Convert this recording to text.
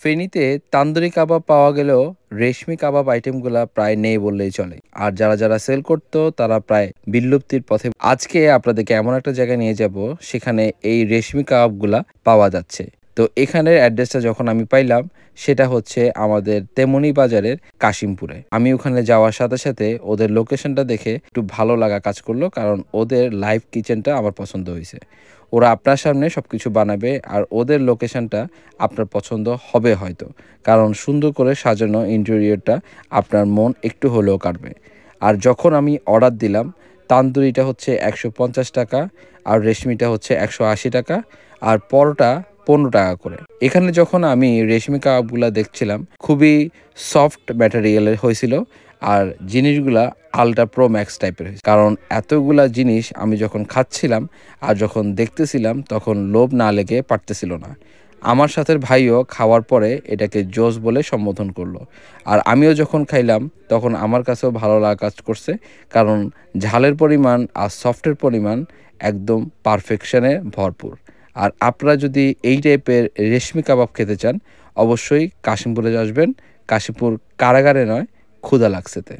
ফেনীতে তান্দুরি কাবাব পাওয়া গেলেও রেশমি কাবাব আইটেমগুলা প্রায় নেই বললেই চলে। আর যারা সেল করতো তারা প্রায় বিলুপ্তির পথে। আজকে আপনাদেরকে এমন একটা জায়গায় নিয়ে যাব সেখানে এই রেশমি কাবাবগুলা পাওয়া যাচ্ছে। তো এখানের অ্যাড্রেসটা যখন আমি পাইলাম সেটা হচ্ছে আমাদের তেমনি বাজারের কাশিমপুরে। আমি ওখানে যাওয়ার সাথে সাথে ওদের লোকেশনটা দেখে একটু ভালো লাগা কাজ করলো, কারণ ওদের লাইভ কিচেনটা আমার পছন্দ হয়েছে। ওরা আপনার সামনে সবকিছু বানাবে আর ওদের লোকেশনটা আপনার পছন্দ হবে হয়তো, কারণ সুন্দর করে সাজানো ইন্টেরিয়রটা আপনার মন একটু হলেও কাটবে। আর যখন আমি অর্ডার দিলাম, তান্দুরিটা হচ্ছে ১৫০ টাকা, আর রেশমিটা হচ্ছে ১৮০ টাকা, আর পরোটা ১৫ টাকা করে। এখানে যখন আমি রেশমি কাবাবগুলা দেখছিলাম খুবই সফট ম্যাটেরিয়ালের হয়েছিল, আর জিনিসগুলা আলট্রা প্রো ম্যাক্স টাইপের হয়েছে। কারণ এতগুলা জিনিস আমি যখন খাচ্ছিলাম আর যখন দেখতেছিলাম তখন লোভ না লেগে পারতেছিল না। আমার সাথের ভাইও খাওয়ার পরে এটাকে জোস বলে সম্বোধন করলো। আর আমিও যখন খাইলাম তখন আমার কাছেও ভালো লাগা কাজ করছে, কারণ ঝালের পরিমাণ আর সফটের পরিমাণ একদম পারফেকশনে ভরপুর। আর আপনারা যদি এই টাইপের রেশমি কাবাব খেতে চান অবশ্যই কাশিমপুরে আসবেন। কাশিমপুর কারাগারে নয়, ক্ষুধা লাগছেতে।